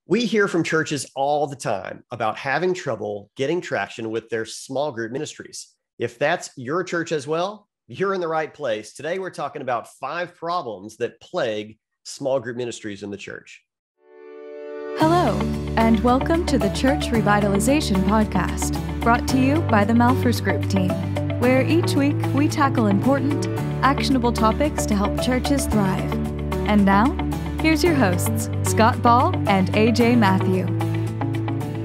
We hear from churches all the time about having trouble getting traction with their small group ministries. If that's your church as well, you're in the right place. Today, we're talking about 5 problems that plague small group ministries in the church. Hello, and welcome to the Church Revitalization Podcast, brought to you by the Malnourished Group team, where each week we tackle important, actionable topics to help churches thrive. And now, here's your hosts, Scott Ball and AJ Matthew.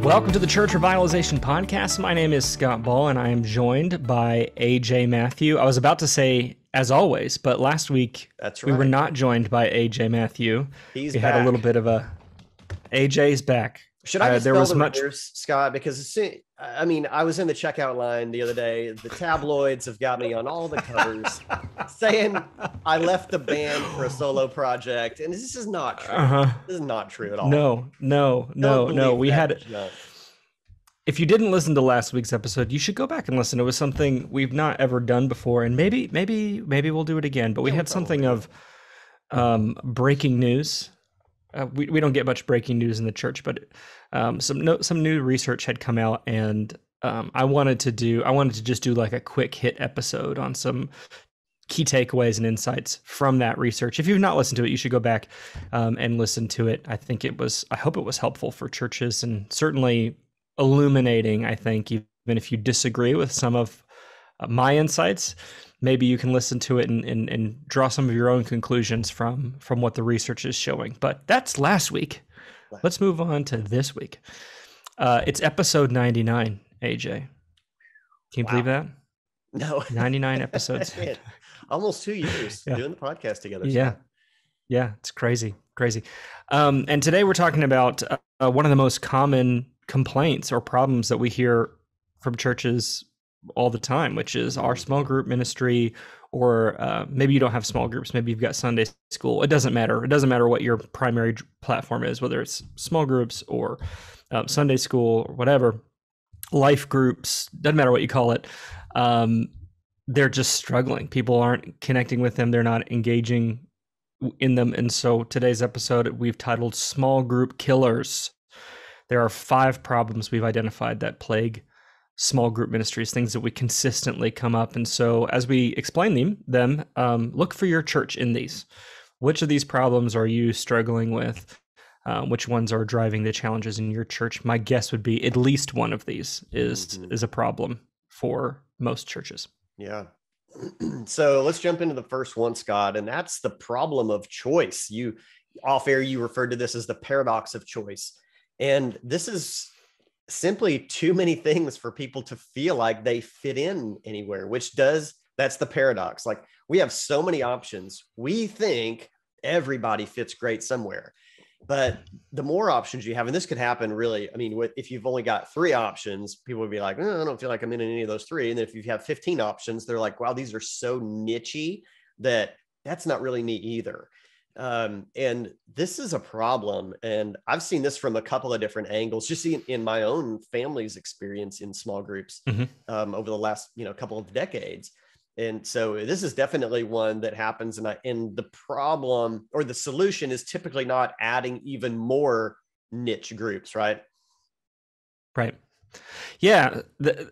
Welcome to the Church Revitalization Podcast. My name is Scott Ball, and I am joined by AJ Matthew. I was about to say, as always, but last week we were not joined by AJ Matthew. We had a little bit of a... AJ's back. Should I just spell the rumors, Scott? Because I was in the checkout line the other day. The tabloids have got me on all the covers saying I left the band for a solo project, and this is not true. This is not true at all. No. We had. If you didn't listen to last week's episode, you should go back and listen. It was something we've not ever done before, and maybe we'll do it again. But we had something of breaking news. We don't get much breaking news in the church, but some new research had come out, and I wanted to just do like a quick hit episode on some key takeaways and insights from that research. If you've not listened to it, you should go back and listen to it. I hope it was helpful for churches, and certainly illuminating, I think, even if you disagree with some of my insights, maybe you can listen to it and draw some of your own conclusions from what the research is showing. But that's last week. Let's move on to this week. It's episode 99, AJ. Can you believe that? No. 99 episodes. Almost 2 years doing the podcast together. Yeah, it's crazy. And today we're talking about one of the most common complaints or problems that we hear from churches all the time, which is our small group ministry, or maybe you don't have small groups, maybe you've got Sunday school. It doesn't matter what your primary platform is, whether it's small groups or Sunday school or whatever, life groups, doesn't matter what you call it. They're just struggling. People aren't connecting with them. They're not engaging in them. And so today's episode we've titled Small Group Killers. There are 5 problems we've identified that plague small group ministries, things that we consistently come up. And so as we explain them, look for your church in these. Which of these problems are you struggling with? Which ones are driving the challenges in your church? My guess would be at least one of these is a problem for most churches. Yeah. So let's jump into the first one, Scott, and that's the problem of choice. You off air, you referred to this as the paradox of choice. And this is simply too many things for people to feel like they fit in anywhere, that's the paradox. Like, we have so many options. We think everybody fits great somewhere, but the more options you have, and this could happen really, if you've only got 3 options, people would be like, I don't feel like I'm in any of those 3. And then if you have 15 options, they're like, wow, these are so nichey that's not really me either. And this is a problem. And I've seen this from a couple of different angles, just in my own family's experience in small groups over the last, couple of decades. And so this is definitely one that happens. And the problem or the solution is typically not adding even more niche groups, right? Right. Yeah,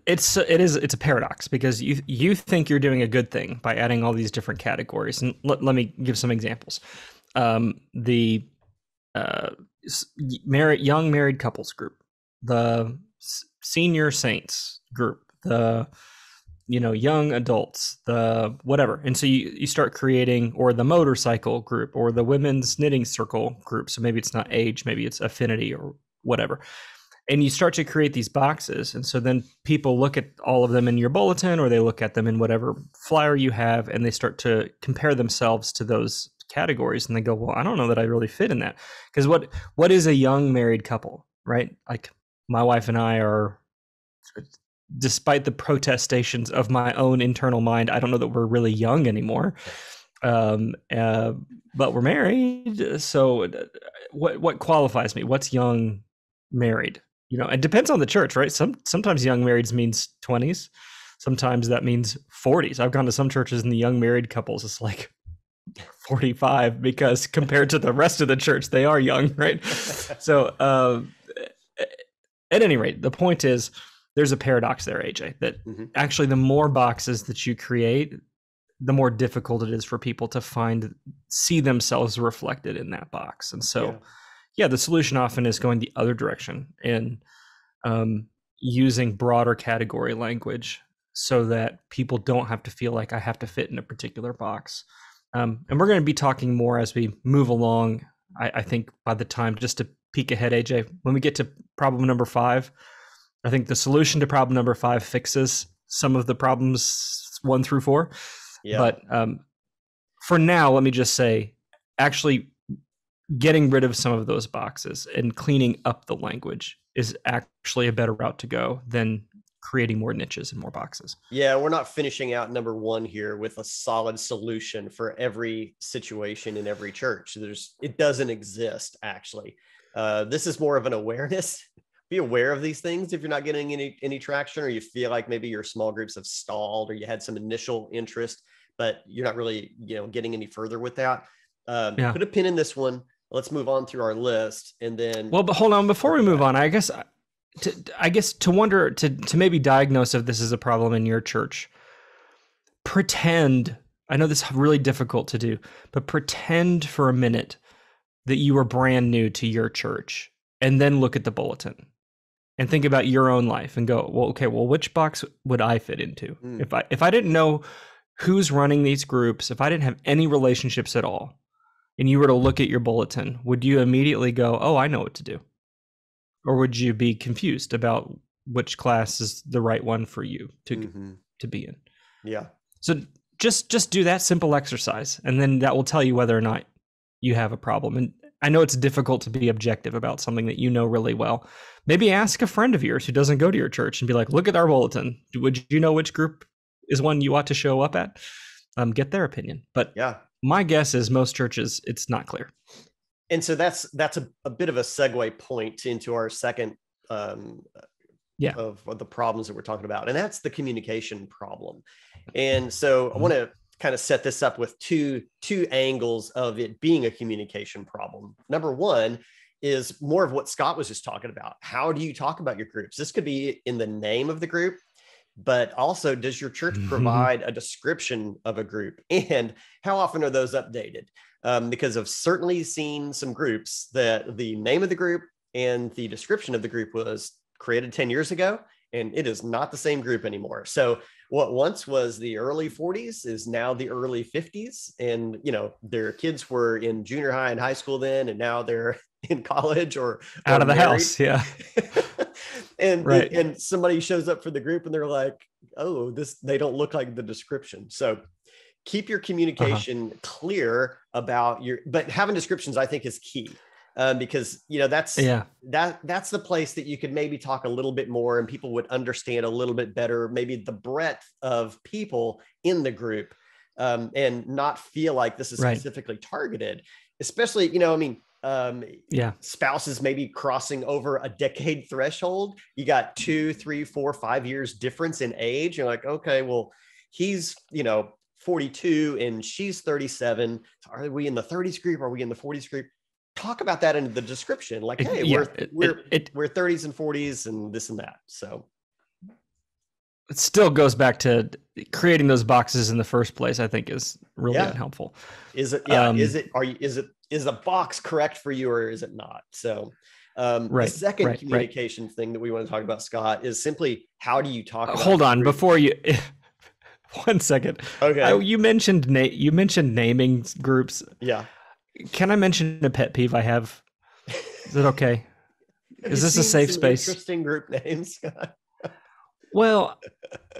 it's a paradox, because you think you're doing a good thing by adding all these different categories. And let me give some examples. The young married couples group, the senior saints group, the young adults, the whatever. And so you start creating, or the motorcycle group, or the women's knitting circle group. So maybe it's not age, maybe it's affinity or whatever. And you start to create these boxes. And so then people look at all of them in your bulletin, or they look at them in whatever flyer you have, and they start to compare themselves to those categories. And they go, well, I don't know that I really fit in that. Because what is a young married couple, right? Like, my wife and I are, despite the protestations of my own internal mind, I don't know that we're really young anymore. But we're married. So what qualifies me? What's young married? It depends on the church, right? Sometimes young marrieds means 20s. Sometimes that means 40s. I've gone to some churches and the young married couples, it's like, 45, because compared to the rest of the church, they are young, right? So at any rate, the point is there's a paradox there, AJ, that actually the more boxes that you create, the more difficult it is for people to see themselves reflected in that box. And so, the solution often is going the other direction and using broader category language so that people don't have to feel like I have to fit in a particular box. And we're going to be talking more as we move along. I think by the time, just to peek ahead, AJ, when we get to problem number 5, I think the solution to problem number 5 fixes some of the problems 1 through 4. Yeah. But for now, let me just say, actually getting rid of some of those boxes and cleaning up the language is actually a better route to go than creating more niches and more boxes. Yeah, we're not finishing out number 1 here with a solid solution for every situation in every church. It doesn't exist, actually. This is more of an awareness. Be aware of these things if you're not getting any traction, or you feel like maybe your small groups have stalled, or you had some initial interest, but you're not really, getting any further with that. Put a pin in this one. Let's move on through our list, and then. Well, but hold on, before we move on, I guess to maybe diagnose if this is a problem in your church. Pretend. I know this is really difficult to do, but pretend for a minute that you are brand new to your church, and then look at the bulletin. And think about your own life and go, which box would I fit into? If I didn't know who's running these groups, if I didn't have any relationships at all, and you were to look at your bulletin, would you immediately go, oh, I know what to do? Or would you be confused about which class is the right one for you to be in? Yeah. So just do that simple exercise, and then that will tell you whether or not you have a problem. And I know it's difficult to be objective about something that you know really well. Maybe ask a friend of yours who doesn't go to your church and be like, look at our bulletin. Would you know which group is one you ought to show up at? Get their opinion. But my guess is most churches, it's not clear. And so that's a bit of a segue point into our second of the problems that we're talking about. And that's the communication problem. And so I want to kind of set this up with two angles of it being a communication problem. Number 1 is more of what Scott was just talking about. How do you talk about your groups? This could be in the name of the group, but also, does your church provide a description of a group? And how often are those updated? Because I've certainly seen some groups that the name of the group and the description of the group was created 10 years ago, and it is not the same group anymore. So what once was the early 40s is now the early 50s. And, their kids were in junior high and high school then, and now they're in college or out of the married. House. Yeah. and somebody shows up for the group and they're like, oh, they don't look like the description. So keep your communication clear about but having descriptions, I think, is key. Because that's the place that you could maybe talk a little bit more and people would understand a little bit better, maybe the breadth of people in the group, and not feel like this is specifically targeted, especially, spouses maybe crossing over a decade threshold. You got 2, 3, 4, 5 years difference in age. You're like, okay, well, he's, 42 and she's 37. Are we in the 30s group? Are we in the 40s group? Talk about that in the description, like, hey, we're 30s and 40s and this and that. So it still goes back to creating those boxes in the first place. I think is really unhelpful. Is it? Is a box correct for you or is it not? So the second communication thing that we want to talk about, Scott, is simply how do you talk about hold on before you 1 second. Okay. You mentioned naming groups. Yeah. Can I mention a pet peeve I have? Is it okay? Is this a safe space? Interesting group names, Scott. Well,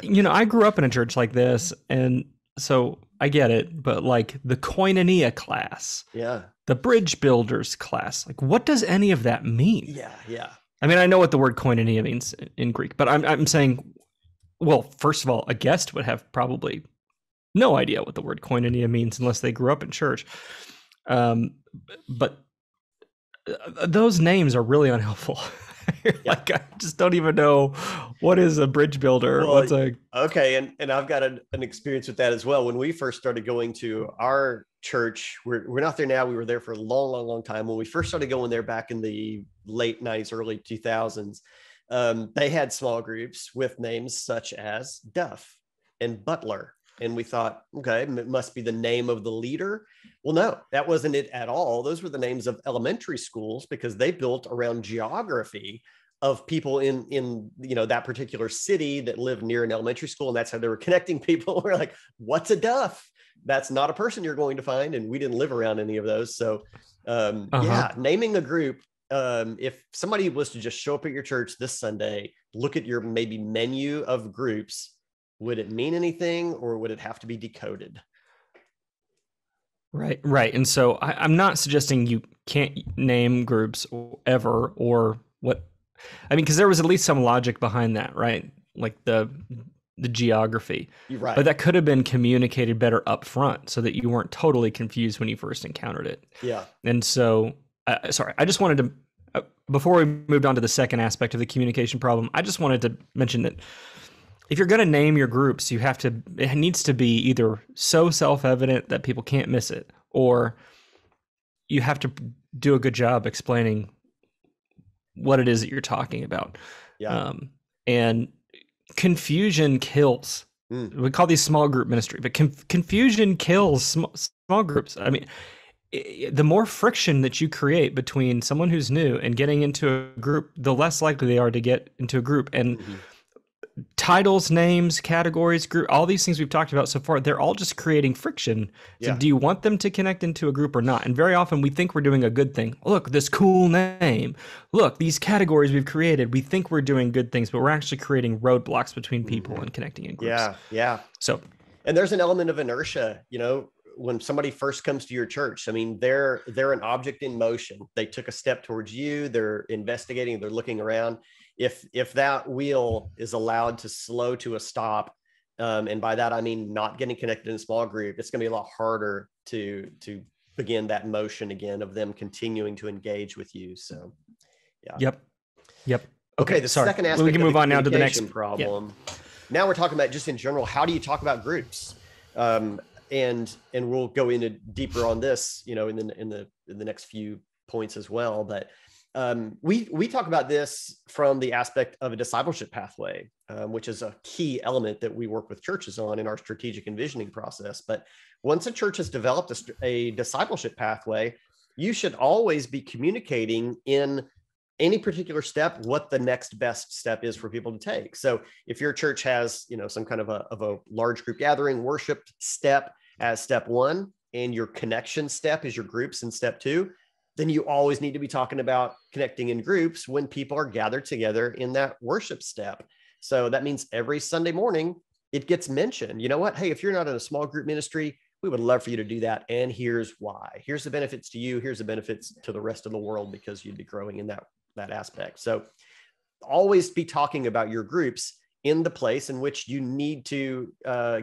I grew up in a church like this, and so I get it, but like the koinonia class, the bridge builders class, like what does any of that mean? Yeah. I mean, I know what the word koinonia means in Greek, but I'm saying, well, first of all, a guest would have probably no idea what the word koinonia means unless they grew up in church. But those names are really unhelpful. Like, I just don't even know what is a bridge builder. Well, What's a okay, and I've got an experience with that as well. When we first started going to our church, we're not there now. We were there for a long time. When we first started going there back in the late 90s, early 2000s, they had small groups with names such as Duff and Butler. And we thought, okay, it must be the name of the leader. Well, no, that wasn't it at all. Those were the names of elementary schools because they built around geography of people in that particular city that lived near an elementary school. And that's how they were connecting people. We're like, what's a Duff? That's not a person you're going to find. And we didn't live around any of those. So yeah, naming a group. If somebody was to just show up at your church this Sunday, look at your maybe menu of groups, would it mean anything or would it have to be decoded? Right. And so I'm not suggesting you can't name groups ever or what, I mean, because there was at least some logic behind that, right? Like the geography. You're right. But that could have been communicated better up front so that you weren't totally confused when you first encountered it. Yeah. And so, sorry, I just wanted to, before we moved on to the second aspect of the communication problem, I just wanted to mention that if you're going to name your groups, it needs to be either so self-evident that people can't miss it, or you have to do a good job explaining what it is that you're talking about. Yeah. And confusion kills. We call these small group ministry, but confusion kills small groups. I mean, the more friction that you create between someone who's new and getting into a group, the less likely they are to get into a group. And titles, names, categories, group, all these things we've talked about so far, they're all just creating friction. So do you want them to connect into a group or not? And very often we think we're doing a good thing. Look, this cool name. Look, these categories we've created. We think we're doing good things, but we're actually creating roadblocks between people and connecting in groups. Yeah. So, and there's an element of inertia, when somebody first comes to your church. I mean, they're an object in motion. They took a step towards you. They're investigating. They're looking around. If that wheel is allowed to slow to a stop, and by that I mean not getting connected in a small group, it's going to be a lot harder to begin that motion again of them continuing to engage with you. So, yeah. Yep. Okay. The second aspect. We can move on now to the next problem. Now we're talking about just in general, how do you talk about groups? And we'll go into deeper on this, in the next few points as well. But we talk about this from the aspect of a discipleship pathway, which is a key element that we work with churches on in our strategic envisioning process. But once a church has developed a discipleship pathway, you should always be communicating in any particular step what the next best step is for people to take. So if your church has, some kind of a large group gathering worship step as step one, and your connection step is your groups in step two, then you always need to be talking about connecting in groups when people are gathered together in that worship step. So that means every Sunday morning it gets mentioned. You know what? Hey, if you're not in a small group ministry, we would love for you to do that. And here's why. Here's the benefits to you. Here's the benefits to the rest of the world because you'd be growing in that aspect. So always be talking about your groups in the place in which you need to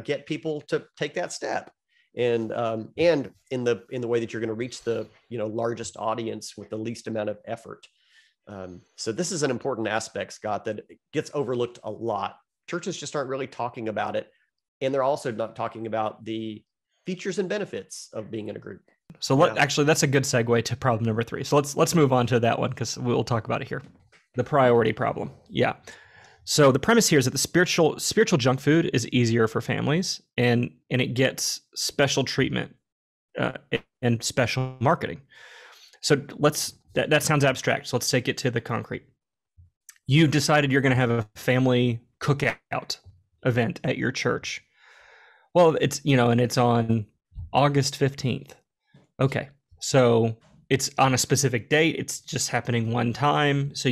get people to take that step. And in the way that you're going to reach the largest audience with the least amount of effort. So this is an important aspect, Scott, that gets overlooked a lot. Churches just aren't really talking about it, and they're also not talking about the features and benefits of being in a group. So actually, that's a good segue to problem number 3. So let's move on to that one because we'll talk about it here. The priority problem. Yeah. So the premise here is that the spiritual junk food is easier for families, and it gets special treatment and special marketing. So that sounds abstract. So let's take it to the concrete. You've decided you're going to have a family cookout event at your church. Well, it's on August 15th. Okay, so it's on a specific date. It's just happening one time. So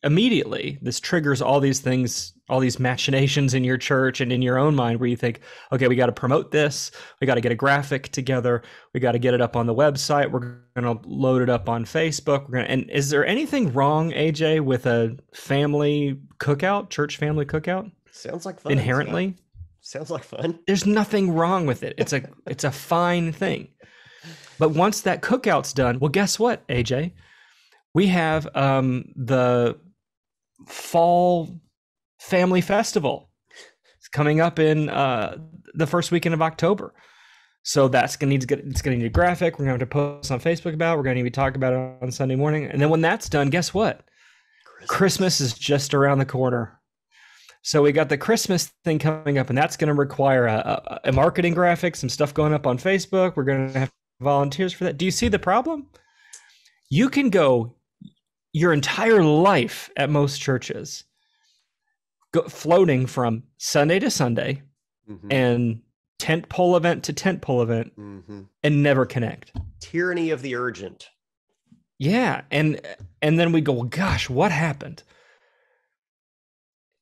immediately this triggers all these things, all these machinations in your church and in your own mind where you think, okay, we got to promote this. We got to get a graphic together. We got to get it up on the website. We're going to load it up on Facebook. And is there anything wrong, AJ, with a family cookout, church family cookout? Sounds like fun. Inherently. Sounds like fun. There's nothing wrong with it. It's a fine thing. But once that cookout's done, well, guess what, AJ? We have the fall family festival. It's coming up in the first weekend of October. So that's going to need a graphic. We're going to have to post on Facebook about it. We're going to need to talk about it on Sunday morning. And then when that's done, guess what? Christmas is just around the corner. So we got the Christmas thing coming up, and that's going to require a marketing graphic, some stuff going up on Facebook. We're going to have volunteers for that. Do you see the problem? You can go your entire life at most churches, floating from Sunday to Sunday, and tent pole event to tent pole event, and never connect. Tyranny of the urgent. Yeah, and then we go, well, gosh, what happened?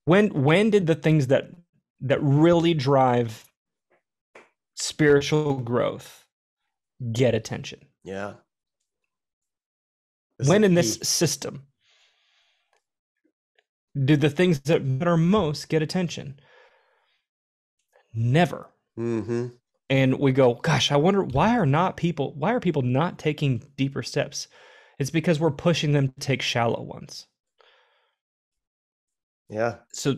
When did the things that really drive spiritual growth get attention? Yeah. When in this system do the things that matter most get attention? Never. And we go, gosh, I wonder why are people not taking deeper steps? It's because we're pushing them to take shallow ones. Yeah. So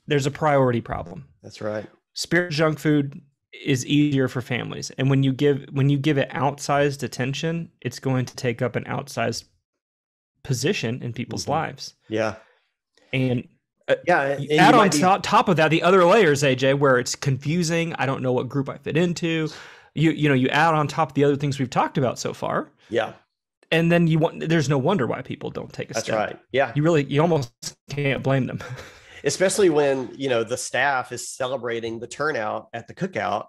there's a priority problem. That's right. Spiritual junk food is easier for families, and when you give it outsized attention, it's going to take up an outsized position in people's lives. Yeah. And and add on top of that the other layers, AJ, where it's confusing. I don't know what group I fit into. You add on top of the other things we've talked about so far. Yeah. And then there's no wonder why people don't take a step. That's right. Yeah. You almost can't blame them. Especially when, the staff is celebrating the turnout at the cookout,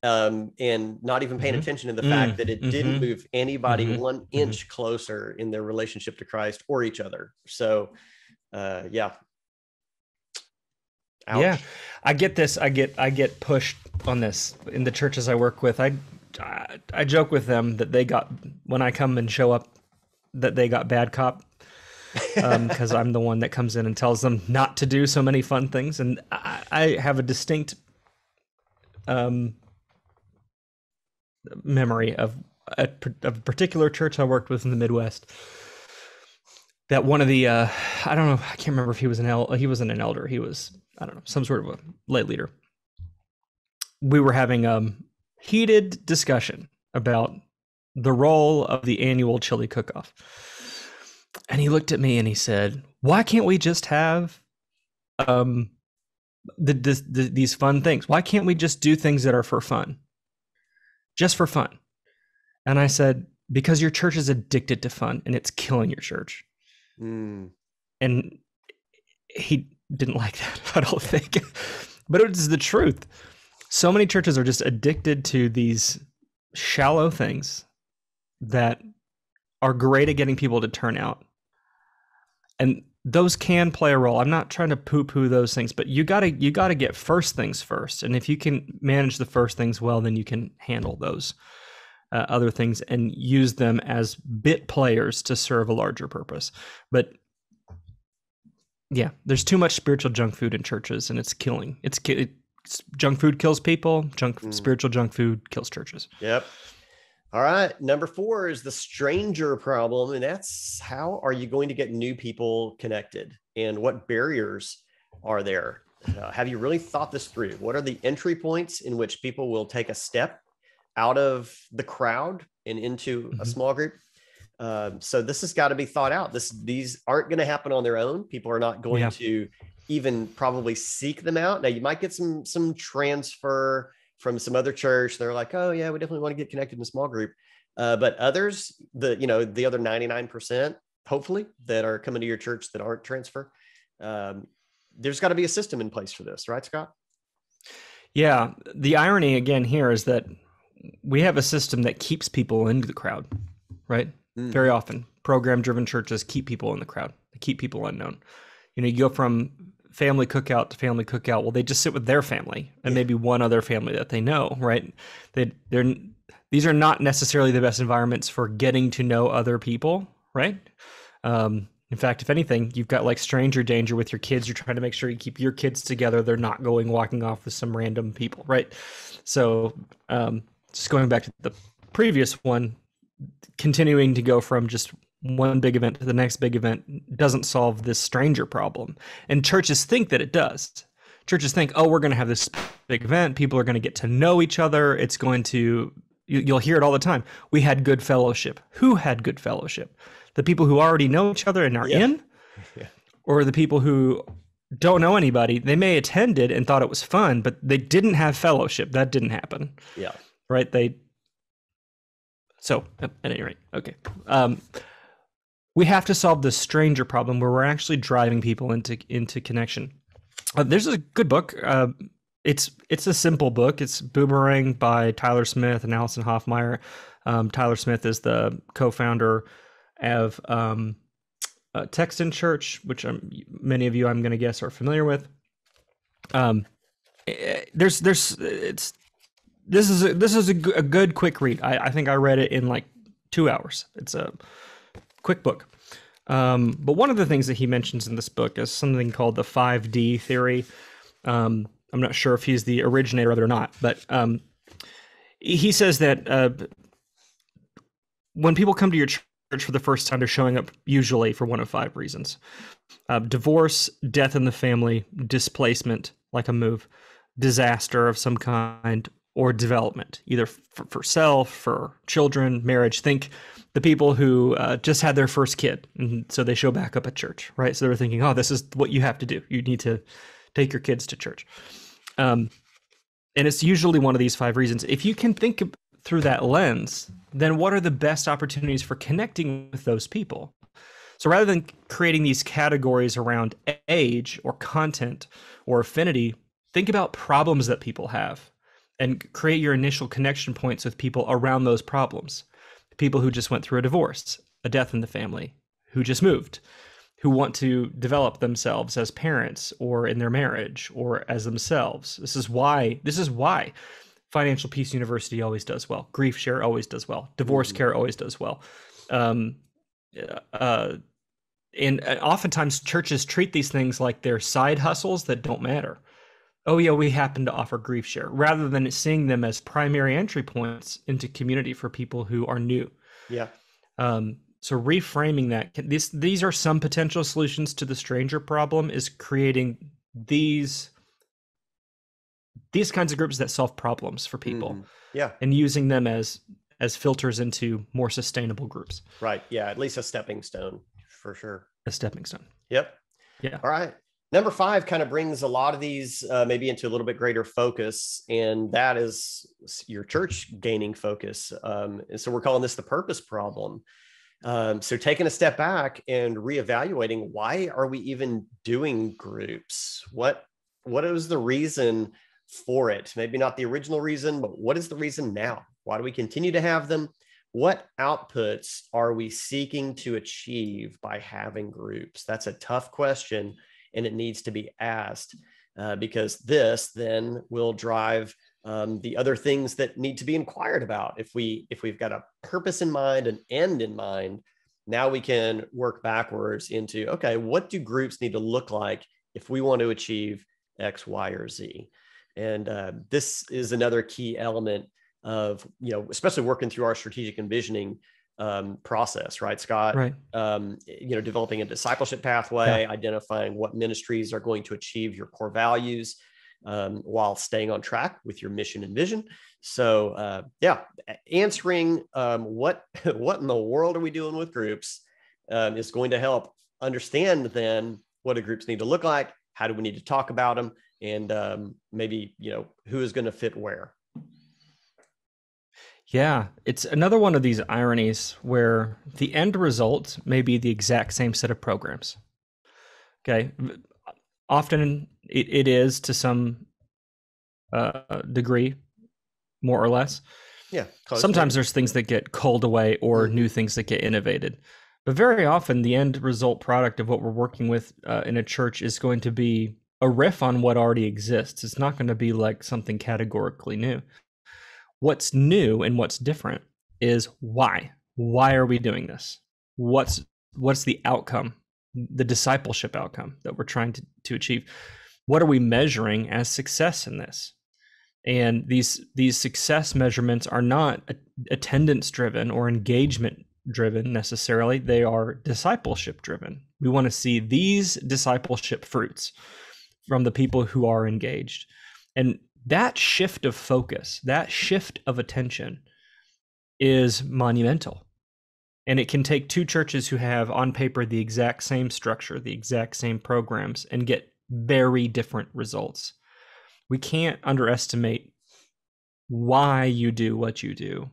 and not even paying attention to the fact that it didn't move anybody 1 inch closer in their relationship to Christ or each other. So, yeah. Ouch. Yeah, I get this. I get pushed on this in the churches I work with. I joke with them that when I come and show up, that they got bad cop, because I'm the one that comes in and tells them not to do so many fun things. And I have a distinct memory of a particular church I worked with in the Midwest. That one of the I don't know, I can't remember if he was he wasn't an elder. He was, I don't know, some sort of a lay leader. We were having heated discussion about the role of the annual chili cook-off. And he looked at me and he said, why can't we just have these fun things? Why can't we just do things that are for fun? Just for fun. And I said, because your church is addicted to fun and it's killing your church. And he didn't like that, I don't think. But it's the truth. So many churches are just addicted to these shallow things that are great at getting people to turn out. And those can play a role. I'm not trying to poo-poo those things, but you gotta get first things first. And if you can manage the first things well, then you can handle those other things and use them as bit players to serve a larger purpose. But yeah, there's too much spiritual junk food in churches, and it's killing. Junk food kills people. Spiritual junk food kills churches. Yep. All right. Number 4 is the stranger problem. And that's, how are you going to get new people connected? And what barriers are there? Have you really thought this through? What are the entry points in which people will take a step out of the crowd and into a small group? So this has got to be thought out. These aren't going to happen on their own. People are not going to even probably seek them out. Now, you might get some transfer from some other church. They're like, oh yeah, we definitely want to get connected in a small group. But others, the other 99%, hopefully, that are coming to your church that aren't transfer, there's got to be a system in place for this, right, Scott? Yeah. The irony again here is that we have a system that keeps people into the crowd, right? Very often, program-driven churches keep people in the crowd. They keep people unknown. You go from family cookout to family cookout. Well, they just sit with their family and maybe one other family that they know, right? These are not necessarily the best environments for getting to know other people, right? In fact, if anything, you've got like stranger danger with your kids. You're trying to make sure you keep your kids together. They're not walking off with some random people, right? So just going back to the previous one, continuing to go from just one big event to the next big event doesn't solve this stranger problem. And churches think that it does. Churches think, oh, we're going to have this big event. People are going to get to know each other. It's going to, you'll hear it all the time. We had good fellowship. Who had good fellowship? The people who already know each other and are in? Yeah. Or the people who don't know anybody? They may attended and thought it was fun, but they didn't have fellowship. That didn't happen. Yeah. Right? So at any rate, okay. We have to solve the stranger problem where we're actually driving people into connection. There's a good book. It's a simple book. It's Boomerang by Tyler Smith and Allison Hoffmeyer. Tyler Smith is the co-founder of Texan Church, which many of you, I'm going to guess, are familiar with. This is a good quick read. I think I read it in like 2 hours. It's a quick book. But one of the things that he mentions in this book is something called the 5D theory. I'm not sure if he's the originator of it or not, but he says that when people come to your church for the first time, they're showing up usually for one of 5 reasons: divorce, death in the family, displacement, like a move, disaster of some kind, or development, either for self, for children, marriage. Think the people who just had their first kid, and so they show back up at church, right? So they're thinking, oh, this is what you have to do. You need to take your kids to church. And it's usually one of these 5 reasons. If you can think through that lens, then what are the best opportunities for connecting with those people? So rather than creating these categories around age or content or affinity, think about problems that people have and create your initial connection points with people around those problems. People who just went through a divorce, a death in the family, who just moved, who want to develop themselves as parents or in their marriage or as themselves. This is why Financial Peace University always does well. Grief Share always does well. Divorce Care always does well. And oftentimes churches treat these things like they're side hustles that don't matter. Oh yeah, we happen to offer Grief Share, rather than seeing them as primary entry points into community for people who are new. Yeah. So reframing that, these are some potential solutions to the stranger problem, is creating these kinds of groups that solve problems for people. Yeah. And using them as filters into more sustainable groups. Right. Yeah. At least a stepping stone for sure. A stepping stone. Yep. Yeah. All right. Number 5 kind of brings a lot of these maybe into a little bit greater focus, and that is your church gaining focus. And so we're calling this the purpose problem. So taking a step back and reevaluating, why are we even doing groups? What is the reason for it? Maybe not the original reason, but what is the reason now? Why do we continue to have them? What outputs are we seeking to achieve by having groups? That's a tough question, and it needs to be asked because this then will drive the other things that need to be inquired about. If we've got a purpose in mind, an end in mind, now we can work backwards into, okay, what do groups need to look like if we want to achieve X, Y, or Z? And this is another key element of, especially working through our strategic envisioning process, right, Scott? Right. Developing a discipleship pathway, identifying what ministries are going to achieve your core values while staying on track with your mission and vision. So answering what in the world are we doing with groups is going to help understand then what do groups need to look like, how do we need to talk about them, and maybe who is going to fit where. Yeah, it's another one of these ironies where the end result may be the exact same set of programs. Okay, often it is to some degree, more or less. Yeah. Sometimes there's things that get culled away or new things that get innovated. But very often the end result product of what we're working with in a church is going to be a riff on what already exists. It's not going to be like something categorically new. What's new and what's different is why. Why are we doing this? What's the outcome, the discipleship outcome that we're trying to achieve? What are we measuring as success in this? And these success measurements are not attendance driven or engagement driven necessarily. They are discipleship driven. We want to see these discipleship fruits from the people who are engaged. And that shift of focus, that shift of attention is monumental. And it can take two churches who have on paper the exact same structure, the exact same programs, and get very different results. We can't underestimate why you do what you do,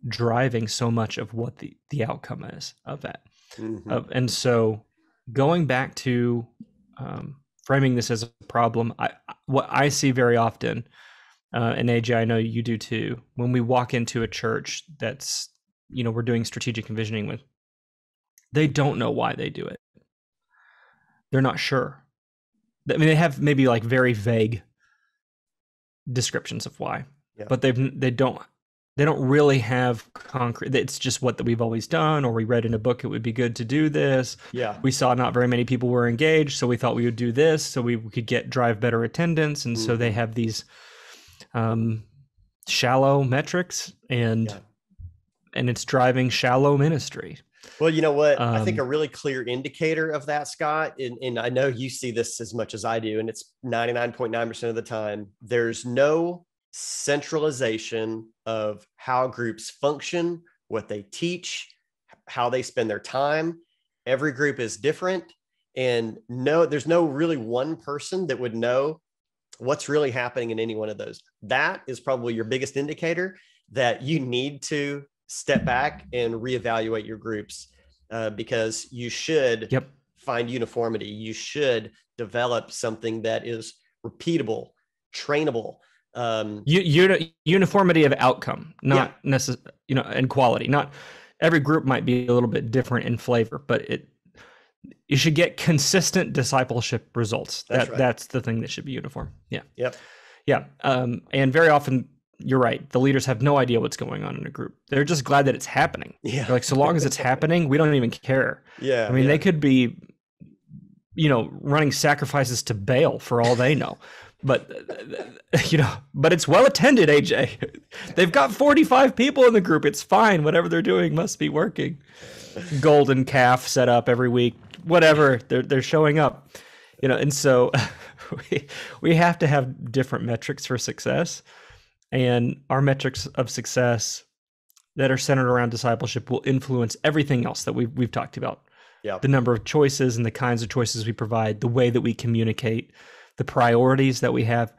driving so much of what the outcome is of that. Mm-hmm. And so going back to framing this as a problem, what I see very often, and AJ, I know you do too, when we walk into a church that's, we're doing strategic envisioning with, they don't know why they do it. They're not sure. I mean, they have maybe like very vague descriptions of why, but they don't really have concrete. It's just what we've always done, or we read in a book it would be good to do this. Yeah, we saw not very many people were engaged, so we thought we would do this so we could drive better attendance. And so they have these shallow metrics, and it's driving shallow ministry. Well, you know what? I think a really clear indicator of that, Scott, and I know you see this as much as I do, and it's 99.9% of the time, there's no centralization of how groups function, what they teach, how they spend their time. Every group is different, and there's no really one person that would know what's really happening in any one of those. That is probably your biggest indicator that you need to step back and reevaluate your groups, because you should find uniformity. You should develop something that is repeatable, trainable. Uniformity of outcome, not necessarily, and quality. Not every group might be a little bit different in flavor, but you should get consistent discipleship results. That's the thing that should be uniform. And very often, you're right, the leaders have no idea what's going on in a group. They're just glad that it's happening. They're like, so long as it's happening, we don't even care. I mean, they could be, running sacrifices to Baal for all they know. But, but it's well attended, AJ. They've got 45 people in the group. It's fine. Whatever they're doing must be working. Golden calf set up every week, whatever. They're showing up, and so we have to have different metrics for success. And our metrics of success that are centered around discipleship will influence everything else that we've talked about. The number of choices and the kinds of choices we provide, the way that we communicate, the priorities that we have.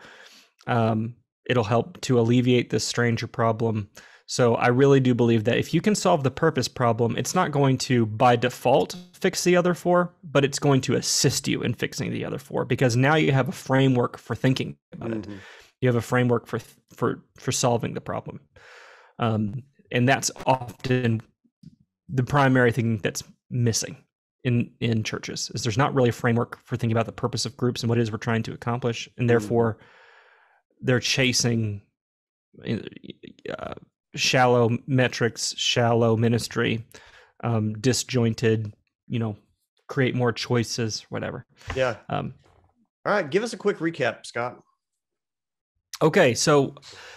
It'll help to alleviate this stranger problem. So I really do believe that if you can solve the purpose problem, it's not going to, by default, fix the other four, but it's going to assist you in fixing the other four, because now you have a framework for thinking about it. You have a framework for solving the problem. And that's often the primary thing that's missing in churches, is there's not really a framework for thinking about the purpose of groups and what it is we're trying to accomplish. And therefore, they're chasing shallow metrics, shallow ministry, disjointed, create more choices, whatever. All right, give us a quick recap, Scott. Okay, so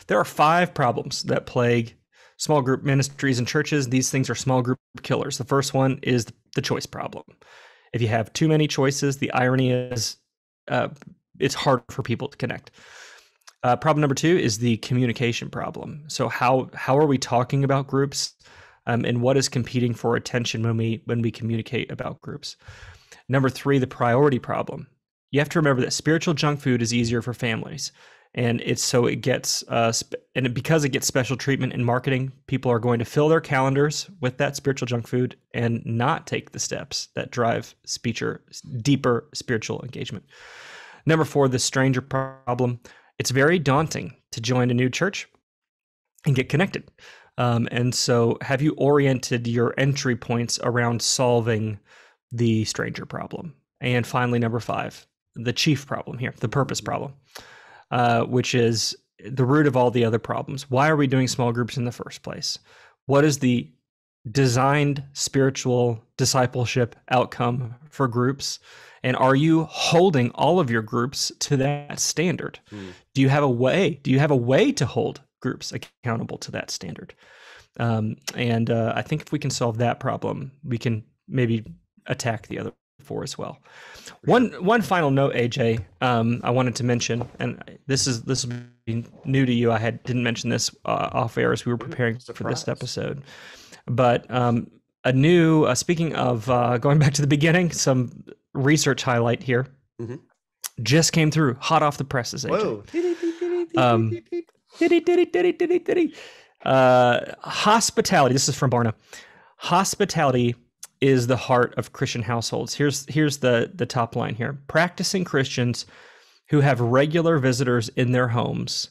there are 5 problems that plague small group ministries and churches. These things are small group killers. The first one is the choice problem. If you have too many choices, the irony is it's hard for people to connect. Problem number 2 is the communication problem. So how are we talking about groups, and what is competing for attention when we communicate about groups? Number 3, the priority problem. You have to remember that spiritual junk food is easier for families. And because it gets special treatment in marketing, people are going to fill their calendars with that spiritual junk food and not take the steps that drive deeper spiritual engagement. Number 4, the stranger problem. It's very daunting to join a new church and get connected. And so have you oriented your entry points around solving the stranger problem? And finally, number 5, the chief problem here, the purpose problem. Which is the root of all the other problems. Why are we doing small groups in the first place? What is the designed spiritual discipleship outcome for groups? And are you holding all of your groups to that standard? Do you have a way to hold groups accountable to that standard? And I think if we can solve that problem, we can maybe attack the other 4 as well. One final note, AJ, I wanted to mention, and this will be new to you. I didn't mention this off air as we were preparing for this episode. But speaking of going back to the beginning, some research highlight here just came through, hot off the presses, AJ. Whoa. Hospitality. This is from Barna. Hospitality is the heart of Christian households. Here's the top line here. Practicing Christians who have regular visitors in their homes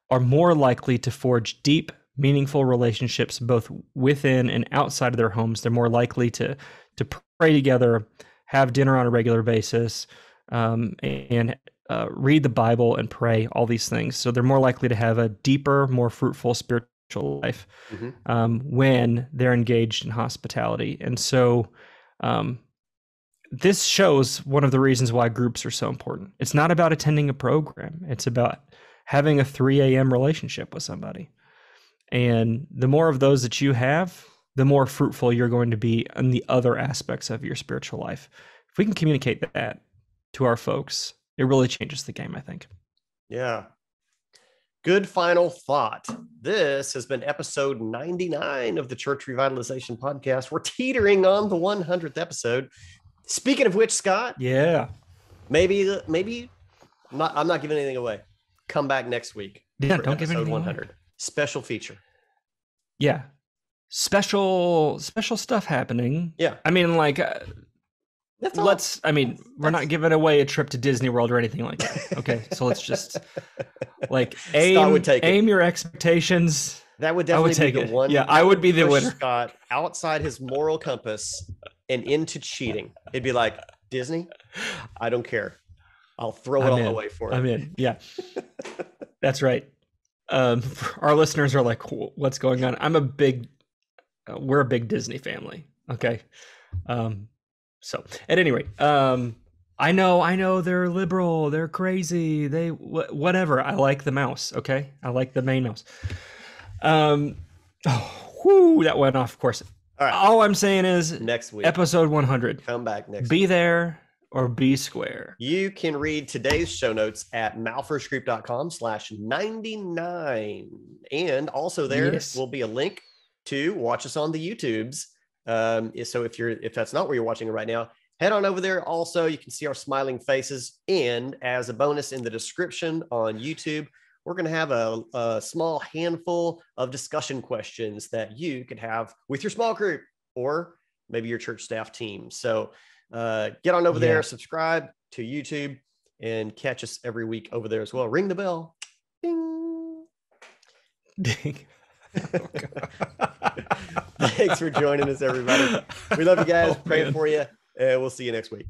are more likely to forge deep, meaningful relationships both within and outside of their homes. They're more likely to pray together, have dinner on a regular basis, and read the Bible and pray, all these things. So they're more likely to have a deeper, more fruitful spiritual life when they're engaged in hospitality. And so this shows one of the reasons why groups are so important. It's not about attending a program. It's about having a 3 a.m. relationship with somebody. And the more of those that you have, the more fruitful you're going to be in the other aspects of your spiritual life. If we can communicate that to our folks, it really changes the game, I think. Yeah. Good final thought. This has been episode 99 of the Church Revitalization Podcast. We're teetering on the 100th episode. Speaking of which, Scott. Yeah. Maybe I'm not giving anything away. Come back next week. Yeah, don't give anything 100. away. Special feature. Yeah. Special stuff happening. Yeah. I mean, like, we're not giving away a trip to Disney World or anything like that. Okay. So let's just like aim your expectations. That would definitely be the one. Yeah, I would be the winner. Scott outside his moral compass and into cheating. It'd be like, Disney, I don't care. I'll throw it all away for it. I'm in. Yeah. That's right. Our listeners are like, what's going on? We're a big Disney family. Okay. So at any rate, I know they're liberal, they're crazy, whatever. I like the mouse. Okay. I like the main mouse. That went off course. All right. All I'm saying is next week, episode 100, come back next be week. there or be square. You can read today's show notes at malfirstgroup.com/99. And also there will be a link to watch us on the YouTubes. So if that's not where you're watching it right now, head on over there. Also, you can see our smiling faces. And as a bonus in the description on YouTube, we're going to have a small handful of discussion questions that you could have with your small group or maybe your church staff team. So get on over there, subscribe to YouTube, and catch us every week over there as well. Ring the bell. Ding. Ding. Oh, Thanks for joining us, everybody. We love you guys. Praying for you. We'll see you next week.